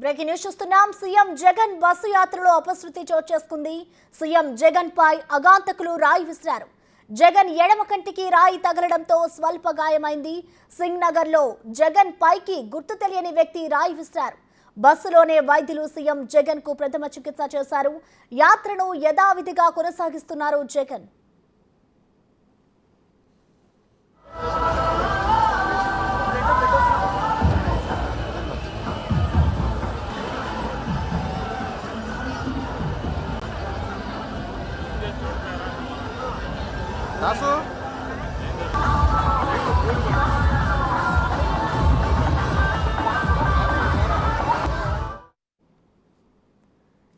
Breaking news చూస్తున్నాం. CM Jagan bus యాత్రలో అపశృతి చోటు చేసుకుంది. సీఎం జగన్ పై అగాంతకులు రాయి విసిరారు. జగన్ ఎడమ కంటికి రాయి తగలడంతో స్వల్ప గాయమైంది. సింగ్ నగర్ లో జగన్ పైకి గుర్తు తెలియని వ్యక్తి రాయి విసిరారు. బస్సులోనే వైద్యులు సీఎం జగన్ కు ప్రథమ చికిత్స చేశారు. యాత్రను యథావిధిగా కొనసాగిస్తున్నారు జగన్.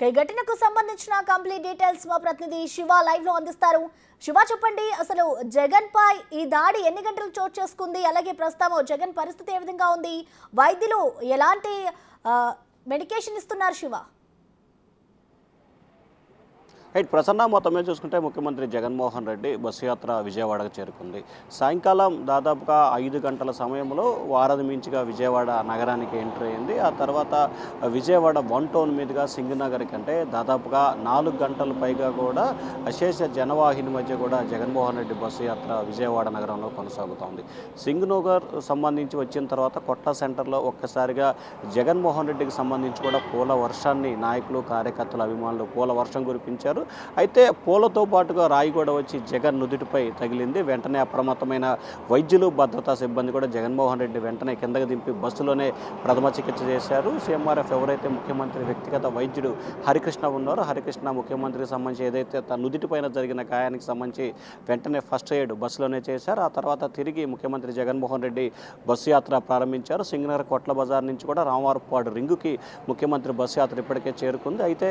ఈ ఘటనకు సంబంధించిన కంప్లీట్ డీటెయిల్స్ మా ప్రతినిధి శివ లైవ్ లో అందిస్తారు. శివ, చెప్పండి, అసలు జగన్ పై ఈ దాడి ఎన్ని గంటలకు చోటు చేసుకుంది? అలాగే ప్రస్తుతం జగన్ పరిస్థితి ఏ విధంగా ఉంది? వైద్యులు ఎలాంటి మెడికేషన్ ఇస్తున్నారు? శివ, రైట్ ప్రసన్న, మొత్తం మీద చూసుకుంటే ముఖ్యమంత్రి జగన్మోహన్ రెడ్డి బస్సు యాత్ర విజయవాడకు చేరుకుంది. సాయంకాలం దాదాపుగా 5 గంటల సమయంలో వారధి మించిగా విజయవాడ నగరానికి ఎంటర్ అయింది. ఆ తర్వాత విజయవాడ 1 టౌన్ మీదుగా సింగ్ నగర్కి, అంటే దాదాపుగా 4 గంటల పైగా కూడా అశేష జనవాహిని మధ్య కూడా జగన్మోహన్ రెడ్డి బస్సు యాత్ర విజయవాడ నగరంలో కొనసాగుతోంది. సింగ్ నగర్ సంబంధించి వచ్చిన తర్వాత కొట్ల సెంటర్లో ఒక్కసారిగా జగన్మోహన్ రెడ్డికి సంబంధించి కూడా పూల వర్షాన్ని నాయకులు, కార్యకర్తలు, అభిమానులు పూల వర్షం కురిపించారు. అయితే పూలతో పాటుగా రాయి కూడా వచ్చి జగన్ నుదుటిపై తగిలింది. వెంటనే అప్రమత్తమైన వైద్యులు, భద్రతా సిబ్బంది కూడా జగన్మోహన్ రెడ్డి వెంటనే కిందకి దింపి బస్సులోనే ప్రథమ చికిత్స చేశారు. సీఎంఆర్ఎఫ్ ఎవరైతే ముఖ్యమంత్రి వ్యక్తిగత వైద్యుడు హరికృష్ణ ఉన్నారో, హరికృష్ణ ముఖ్యమంత్రికి సంబంధించి ఏదైతే తన నుదుటిపైన జరిగిన గాయానికి సంబంధించి వెంటనే ఫస్ట్ ఎయిడ్ బస్సులోనే చేశారు. ఆ తర్వాత తిరిగి ముఖ్యమంత్రి జగన్మోహన్ రెడ్డి బస్సు యాత్ర ప్రారంభించారు. సింగనగర్ కొట్ల బజార్ నుంచి కూడా రామవరపాడు రింగుకి ముఖ్యమంత్రి బస్సు యాత్ర ఇప్పటికే చేరుకుంది. అయితే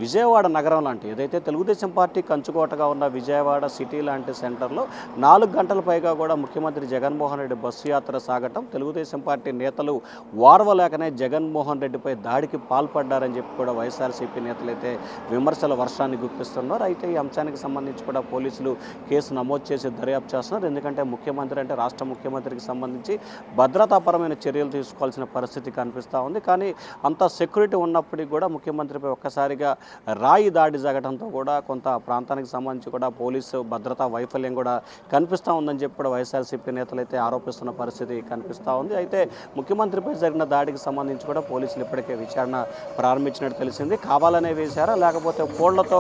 విజయవాడ నగరం లాంటి, ఏదైతే తెలుగుదేశం పార్టీ కంచుకోటగా ఉన్న విజయవాడ సిటీ లాంటి సెంటర్లో 4 గంటల పైగా కూడా ముఖ్యమంత్రి జగన్మోహన్ రెడ్డి బస్సు యాత్ర సాగటం తెలుగుదేశం పార్టీ నేతలు వారవలేకనే జగన్మోహన్ రెడ్డిపై దాడికి పాల్పడ్డారని చెప్పి కూడా వైఎస్ఆర్సీపీ నేతలు అయితే విమర్శల వర్షాన్ని గుప్పిస్తున్నారు. అయితే ఈ అంశానికి సంబంధించి కూడా పోలీసులు కేసు నమోదు చేసి దర్యాప్తు చేస్తున్నారు. ఎందుకంటే ముఖ్యమంత్రి అంటే రాష్ట్ర ముఖ్యమంత్రికి సంబంధించి భద్రతాపరమైన చర్యలు తీసుకోవాల్సిన పరిస్థితి కనిపిస్తూ ఉంది. కానీ అంత సెక్యూరిటీ ఉన్నప్పటికీ కూడా ముఖ్యమంత్రిపై ఒక్కసారిగా రాయి దాడి జరగడంతో కూడా కొంత ప్రాంతానికి సంబంధించి కూడా పోలీసు భద్రతా వైఫల్యం కూడా కనిపిస్తూ ఉందని చెప్పి కూడా వైఎస్ఆర్సీపీ నేతలు అయితే ఆరోపిస్తున్న పరిస్థితి కనిపిస్తూ ఉంది. అయితే ముఖ్యమంత్రిపై జరిగిన దాడికి సంబంధించి కూడా పోలీసులు ఇప్పటికే విచారణ ప్రారంభించినట్టు తెలిసింది. కావాలనే వేశారా, లేకపోతే కోళ్లతో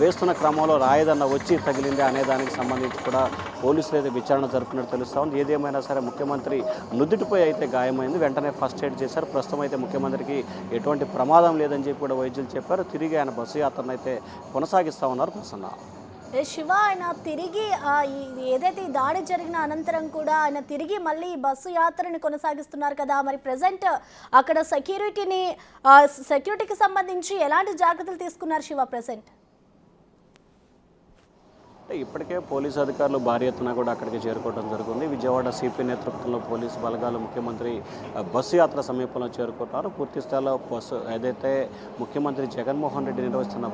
వేస్తున్న క్రమంలో రాయదన్న వచ్చి తగిలింది అనే దానికి సంబంధించి కూడా పోలీసులు అయితే విచారణ జరుపుతున్నట్టు తెలుస్తూ ఉంది. ఏదేమైనా సరే ముఖ్యమంత్రి నుదుటిపై అయితే గాయమైంది. వెంటనే ఫస్ట్ ఎయిడ్ చేశారు. ప్రస్తుతం అయితే ముఖ్యమంత్రికి ఎటువంటి ప్రమాదం లేదని చెప్పి కూడా వైద్యులు చెప్పారు. తిరిగి ఆయన బస్సు యాత్రను అయితే కొనసాగిస్తూ ఉన్నారు. ప్రసన్న, శివ, ఆయన తిరిగి ఏదైతే ఈ దాడి జరిగిన అనంతరం కూడా ఆయన తిరిగి మళ్ళీ బస్సు యాత్రని కొనసాగిస్తున్నారు కదా, మరి ప్రెసెంట్ అక్కడ సెక్యూరిటీకి సంబంధించి ఎలాంటి జాగ్రత్తలు తీసుకున్నారు శివ ప్రెసెంట్? ఇప్పటికే పోలీసు అధికారులు భారీ ఎత్తున కూడా అక్కడికి చేరుకోవడం జరుగుతుంది. విజయవాడ సిపి నేతృత్వంలో పోలీసు బలగాలు ముఖ్యమంత్రి బస్సు యాత్ర సమీపంలో చేరుకుంటున్నారు. పూర్తి స్థాయిలో బస్సు ఏదైతే ముఖ్యమంత్రి జగన్మోహన్ రెడ్డి నిర్వహిస్తున్న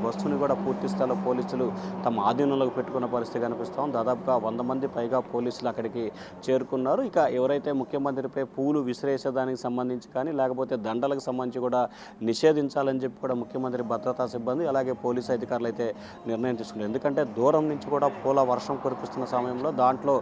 బస్సుని కూడా పూర్తి స్థాయిలో పోలీసులు తమ ఆధీనంలోకి పెట్టుకున్న పరిస్థితి కనిపిస్తాం. దాదాపుగా 100 మంది పైగా పోలీసులు అక్కడికి చేరుకున్నారు. ఇక ఎవరైతే ముఖ్యమంత్రిపై పూలు విసిరేసేదానికి సంబంధించి కానీ, లేకపోతే దండలకు సంబంధించి కూడా నిషేధించాలని చెప్పి కూడా ముఖ్యమంత్రి భద్రతా సిబ్బంది అలాగే పోలీసు అధికారులు అయితే నిర్ణయం తీసుకున్నారు. ఎందుకంటే దూరం నుంచి కూడా పూల వర్షం కురిపిస్తున్న సమయంలో దాంట్లో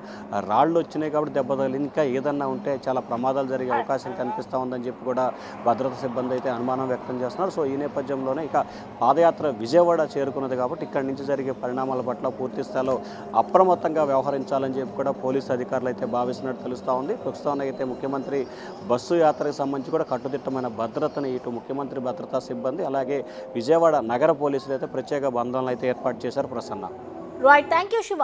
రాళ్ళు వచ్చినాయి కాబట్టి దెబ్బ తగిలింది. ఇంకా ఏదన్నా ఉంటే చాలా ప్రమాదాలు జరిగే అవకాశం కనిపిస్తూ ఉందని చెప్పి కూడా భద్రతా సిబ్బంది అయితే అనుమానం వ్యక్తం చేస్తున్నారు. సో ఈ నేపథ్యంలోనే ఇక పాదయాత్ర విజయవాడ చేరుకున్నది కాబట్టి ఇక్కడి నుంచి జరిగే పరిణామాల పట్ల పూర్తి స్థాయిలో అప్రమత్తంగా వ్యవహరించాలని చెప్పి కూడా పోలీసు అధికారులు అయితే భావిస్తున్నట్టు తెలుస్తూ ఉంది. ప్రస్తుతం అయితే ముఖ్యమంత్రి బస్సు యాత్రకు సంబంధించి కూడా కట్టుదిట్టమైన భద్రతని ఇటు ముఖ్యమంత్రి భద్రతా సిబ్బంది అలాగే విజయవాడ నగర పోలీసులు అయితే ప్రత్యేక బంధనాలు అయితే ఏర్పాటు చేశారు. Prasanna, right, thank you Shiva.